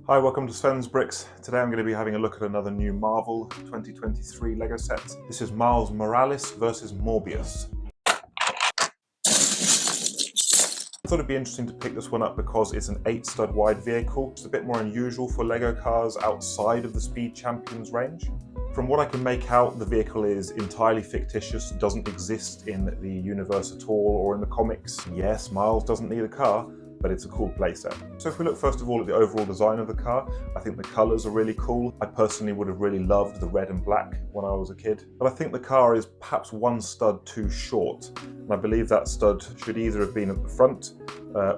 Hi, welcome to Sven's Bricks. Today I'm going to be having a look at another new Marvel 2023 LEGO set. This is Miles Morales versus Morbius. I thought it'd be interesting to pick this one up because it's an 8-stud wide vehicle. It's a bit more unusual for LEGO cars outside of the Speed Champions range. From what I can make out, the vehicle is entirely fictitious, doesn't exist in the universe at all or in the comics. Yes, Miles doesn't need a car, but it's a cool playset. So if we look first of all at the overall design of the car, I think the colours are really cool. I personally would have really loved the red and black when I was a kid, but I think the car is perhaps one stud too short. And I believe that stud should either have been at the front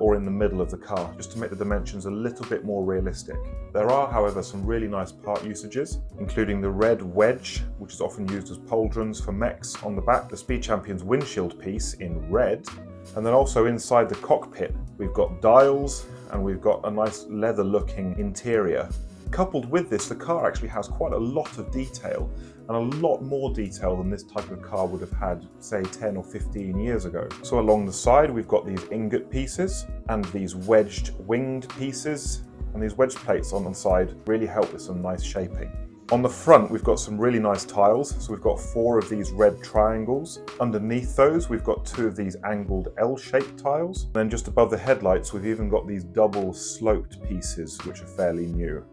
or in the middle of the car, just to make the dimensions a little bit more realistic. There are, however, some really nice part usages, including the red wedge, which is often used as pauldrons for mechs on the back, the Speed Champions windshield piece in red, and then also inside the cockpit, we've got dials and we've got a nice leather looking interior. Coupled with this, the car actually has quite a lot of detail, and a lot more detail than this type of car would have had, say, 10 or 15 years ago. So along the side, we've got these ingot pieces and these wedged winged pieces, and these wedge plates on the side really help with some nice shaping. On the front, we've got some really nice tiles. So we've got 4 of these red triangles. Underneath those, we've got 2 of these angled L-shaped tiles. And then just above the headlights, we've even got these double sloped pieces, which are fairly new.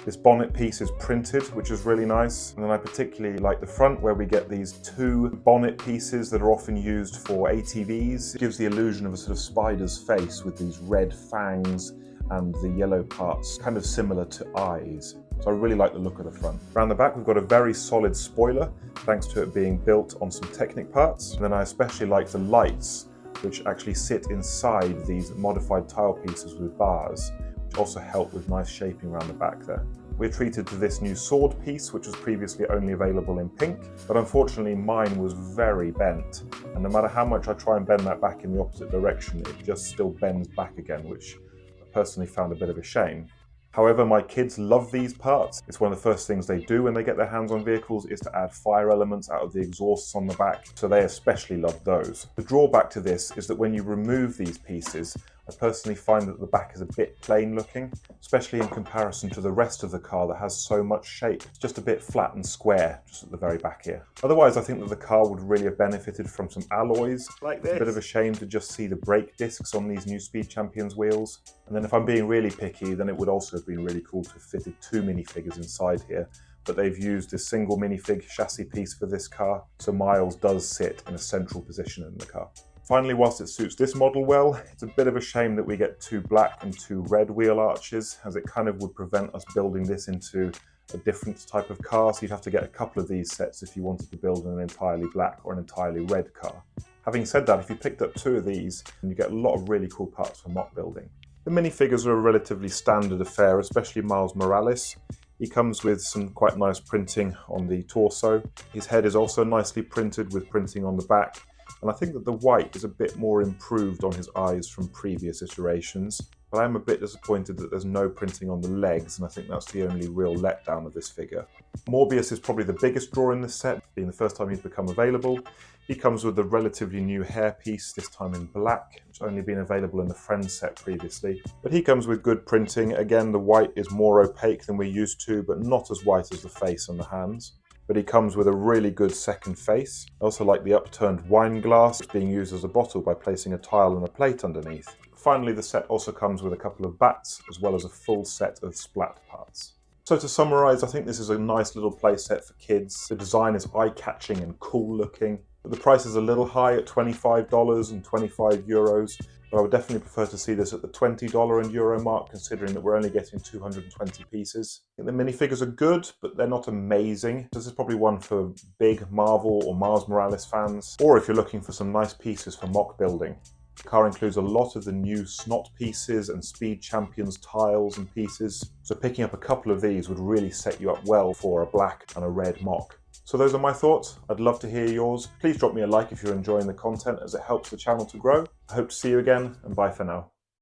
This bonnet piece is printed, which is really nice. And then I particularly like the front, where we get these 2 bonnet pieces that are often used for ATVs. It gives the illusion of a sort of spider's face with these red fangs and the yellow parts, kind of similar to eyes. So I really like the look of the front. Around the back, we've got a very solid spoiler, thanks to it being built on some Technic parts. And then I especially like the lights, which actually sit inside these modified tile pieces with bars, which also help with nice shaping around the back there. We're treated to this new sword piece, which was previously only available in pink, but unfortunately mine was very bent. And no matter how much I try and bend that back in the opposite direction, it just still bends back again, which I personally found a bit of a shame. However, my kids love these parts. It's one of the first things they do when they get their hands on vehicles is to add fire elements out of the exhausts on the back, so they especially love those. The drawback to this is that when you remove these pieces, I personally find that the back is a bit plain looking, especially in comparison to the rest of the car that has so much shape. It's just a bit flat and square, just at the very back here. Otherwise, I think that the car would really have benefited from some alloys. Like this. It's a bit of a shame to just see the brake discs on these new Speed Champions wheels. And then if I'm being really picky, then it would also have been really cool to have fitted 2 minifigures inside here. But they've used a single minifig chassis piece for this car, so Miles does sit in a central position in the car. Finally, whilst it suits this model well, it's a bit of a shame that we get 2 black and 2 red wheel arches, as it kind of would prevent us building this into a different type of car, so you'd have to get a couple of these sets if you wanted to build an entirely black or an entirely red car. Having said that, if you picked up 2 of these, you get a lot of really cool parts for mock building. The minifigures are a relatively standard affair, especially Miles Morales. He comes with some quite nice printing on the torso. His head is also nicely printed with printing on the back. And I think that the white is a bit more improved on his eyes from previous iterations. But I'm a bit disappointed that there's no printing on the legs, and I think that's the only real letdown of this figure. Morbius is probably the biggest draw in this set, being the first time he's become available. He comes with a relatively new hairpiece, this time in black, which has only been available in the Friends set previously. But he comes with good printing. Again, the white is more opaque than we're used to, but not as white as the face and the hands. But he comes with a really good second face. I also like the upturned wine glass being used as a bottle by placing a tile and a plate underneath. Finally, the set also comes with a couple of bats, as well as a full set of splat parts. So to summarise, I think this is a nice little playset for kids. The design is eye-catching and cool looking. But the price is a little high at $25 and €25. But I would definitely prefer to see this at the $20 and euro mark, considering that we're only getting 220 pieces. I think the minifigures are good, but they're not amazing. This is probably one for big Marvel or Miles Morales fans, or if you're looking for some nice pieces for mock building. The car includes a lot of the new snot pieces and Speed Champions tiles and pieces, so picking up a couple of these would really set you up well for a black and a red mock. So those are my thoughts. I'd love to hear yours. Please drop me a like if you're enjoying the content, as it helps the channel to grow. I hope to see you again, and bye for now.